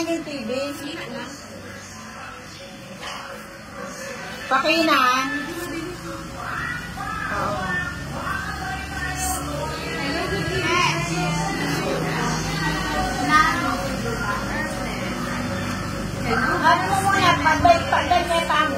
lang yung TV. Pakinan. Oo. Ano mo muna, pagday may tamo.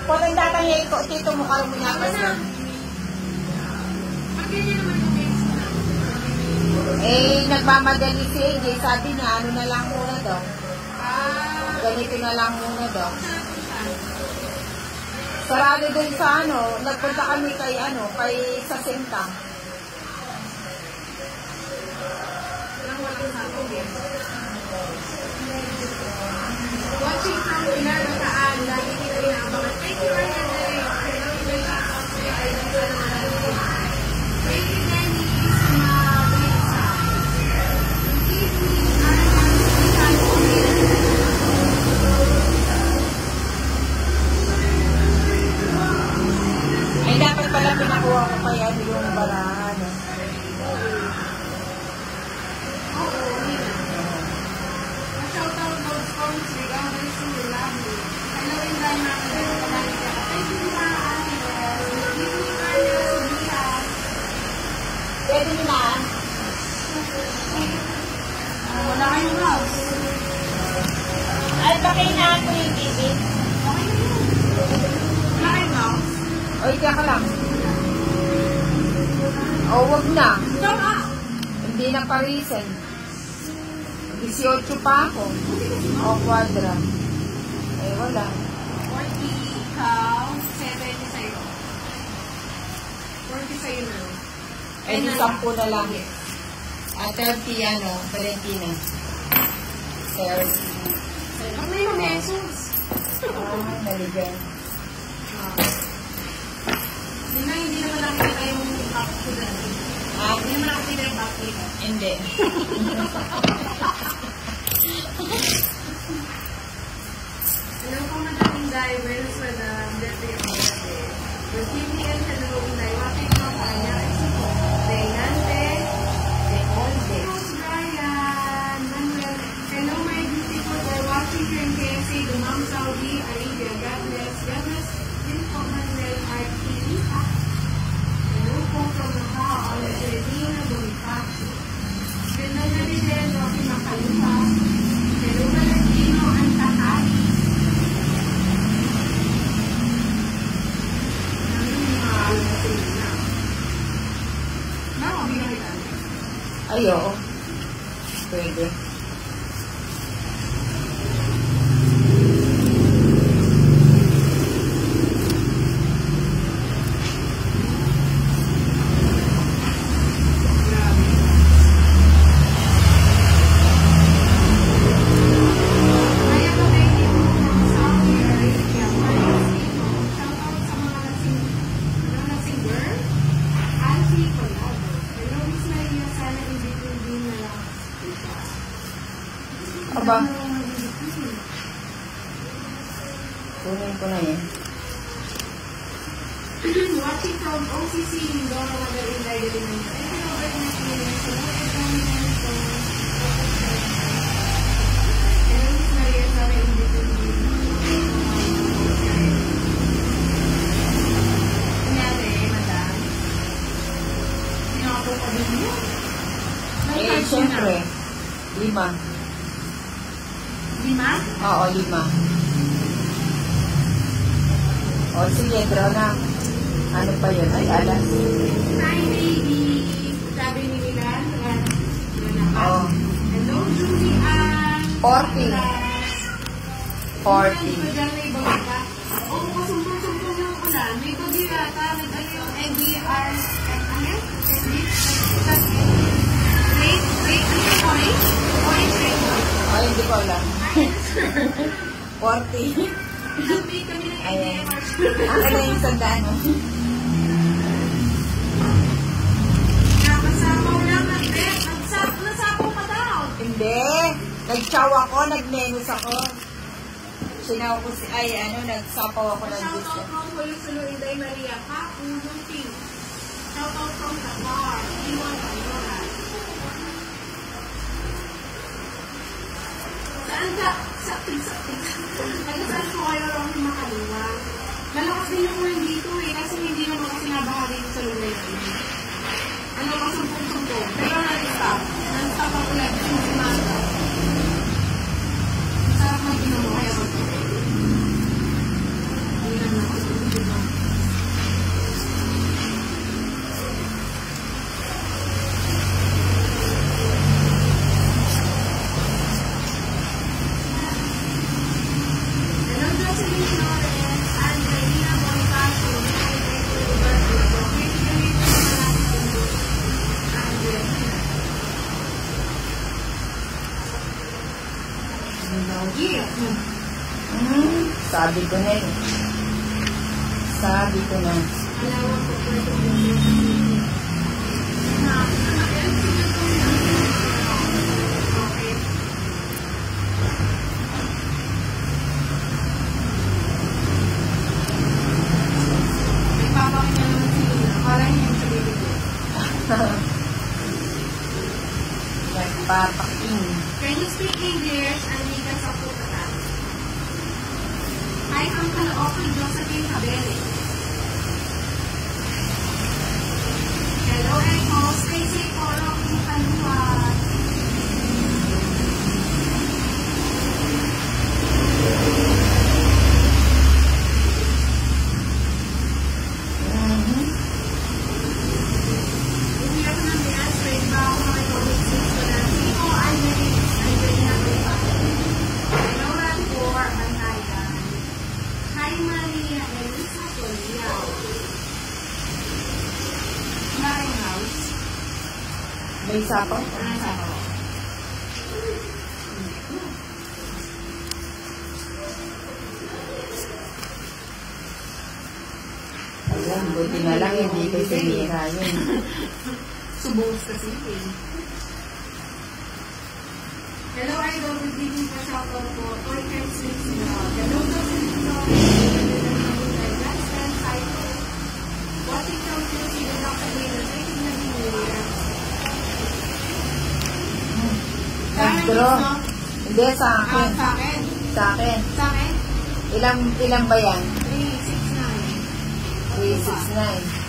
Kung ang datang ko, tito mo ka mo na. Eh, nagmamadali si AJ, sabi niya, ano na lang muna daw. Ganito na lang muna daw. Sarado din sa nagpunta kami kay sa Sintang. Watching from Pilar Bataan, lagi kita inaabangan. Thank you, Ryan. Thank you, Dennis. Ay, dapat pala pinakuha ko kaya yung barahan. Shoutout those phones regardless to your love. Hello, Inday, thank you, Pwede nyo na. wala kayong house. Ay, pakinan ko yung TV. Wala kayong house? Oy, kaya ka lang. O, wag na. Hindi na parisan. 18 pa ako. O, kwadra. Eh, wala. 40 ikaw, 70 sa'yo. 40 sa'yo na. Eh, di 10 na lang. At 30, Valentina. 30. Pag may pesos. Naligan. Hindi naman nakikita yung back ko dati. Hindi naman nakikita yung back ko. Hindi. Hello po madaming divers for the birthday of the day. With TPN, hello Inday. Wapit mo pa kanya. Dainante. Deolde. Brian. Manuel. Hello my beautiful for watching here in KFC. Dumam Saudi Arabia. God bless. God bless. Din po Manuel Martini. Hello po from Macau. Algeria Bonifacio. Hello na din. Rocky Macalupa. Hello Valentino Antahari. Ay, oo. Pwede. Aba. Kunin ko na yan. Watching from OCC, Mindoro, Madaling Library. Eh, siyempre. 5. 5? Oo, 5. O, sige, draw na. Ano pa yun? Ay, alas. Hi, baby. Sabi ni nila. Oo. Hello, Julian. 40. 40. Ito dyan may bagay. Oo, kasumpong-sumpong yung ulan. May bagay yata. Nag-ano yung NDR. Ano? Wait, ano yung orange? Orange rainbow. Ay, hindi ko alam. 40. Nag-make kami ng Ayan. NDR. Ako na yung sandaan mo. Nakasapaw lang. Nasapaw ka daw. Hindi. Nag-chow ako, nag-menus ako. Sinaw ko nagsapaw ako ng Shout gusto. out from Pulusulo, Inday Maria. Ununting. Shout out from Qatar. Iwan Ayora. Saan ka? Saktig. Nagkasaan ko kayo lang yung makaliwa. Malakas din yung ulan dito eh. Kasi hindi naman kasi nabaha dito sa lugar yun. Ano pa sumpong-sumpong. Pero non-stop. Non-stop ang ulan. Sumpong-sumpong. Sarap mag-inom mo kaya mag-inom. Hindi naman ako sumpong-sumpong. Sabi ko na eh. Sabi ko na. Nagpapaking. Can you speak English? Amiga sa puta. Hi, Uncle Open Josephine Cabelli. Hello, Echo. Stay safe all of you, Kaluwa. Hindi ako nang i-answer. Ba ako makikawit since ko na. Sino, Angelina Riva. Hello, Radcor. Bantayan. Hi, Maria Elisa Soliao. Maring house. May sapaw? Anong sapaw? Alam, buti na lang hindi ko sinira yun. Subos kasi eh. Hello, Idol. Good evening po. Shoutout po. Toy Ken Six. Hello, watching from Philippines and Dr. Wayne. Thank you na din. Nag-draw. Hindi, sa akin. Sa akin? Sa akin. Sa akin? Ilang ba yan? 369. 369.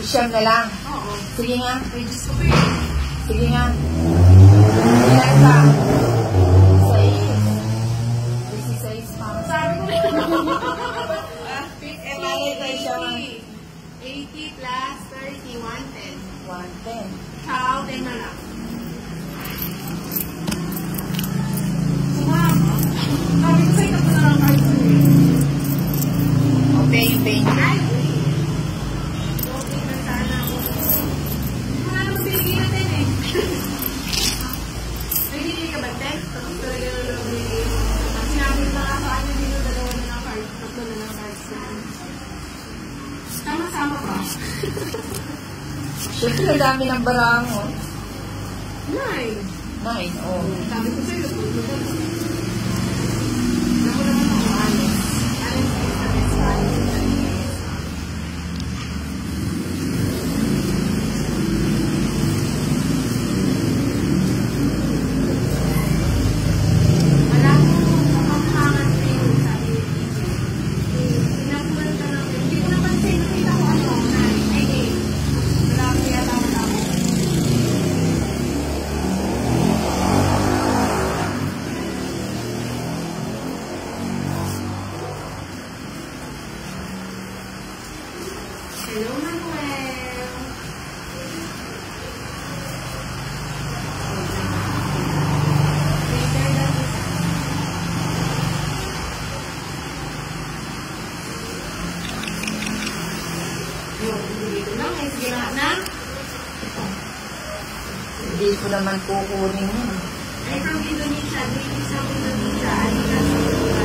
Siyam na lang. Oo. Sige nga. Ay, Diyos ko eh. Sige nga. Ilan ka? 16 pa. Sabi ko Eh, malay ko siya. 80 plus 30, 110. 110. Ciao, 10 na lang. Sumama. Sabi ko sa'yo, tapos na lang kahit ko eh. Okay, yung pain. Ay, okay na sana ako. Wala naman binigay natin eh. Nagbibigay ka ba, Ted? Tapos talaga na lang binigay. At sinabi ko na ako, ano dito, dalawa na lang cards. Tatlo na lang cards na. Sama-sama pa. Siyempre, dami ng barang, oh. 9. 9, oh. Sabi ko sa'yo, tulog na. Naku naman ako, Alex. Alex is the best Alex. Wala akong kapanghangan sa'yo, sabi ni TJ. Pinapulan ka lang. Hindi ko napansin, nakita ko ano, 9. Ay, 8. Wala akong yata wala ako. Hello, Manuel. Later na po. Yung, dito lang. Ay, sige na. Hindi ko naman kukunin yun. Ay, from Indonesia. Greetings from Indonesia. Ay, nasa Indonesia.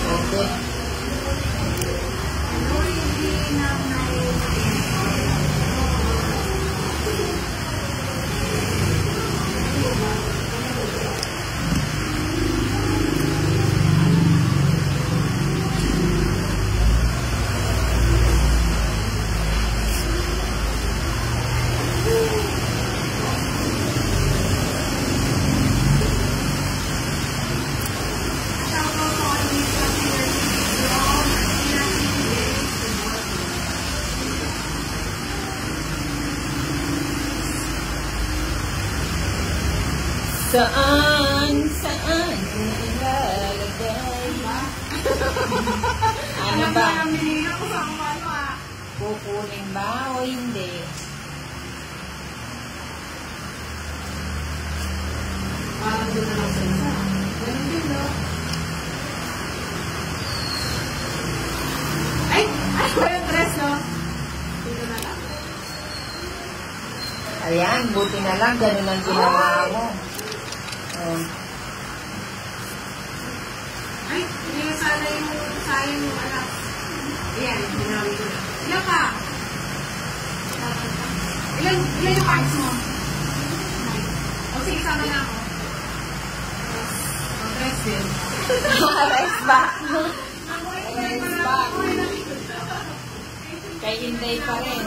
Okay. Hello, Regina. Saan ilalagay? Ano ba? Kukunin ba o hindi? Parang doon na lang sa isa. Ganun din, no? Ay! Ay! Walang dress, no? Dito na lang. Ayan, buti na lang. Ganun ang ginawa mo. Oh. Ay! Hindi na sana yung sayang yung anak. Ayan, ginawi ko na. Ilan ka? Ilan yung cards mo? O sige, sama na ako. Dress din. Rest back. Ako ay Rest back. Kay Inday pa rin.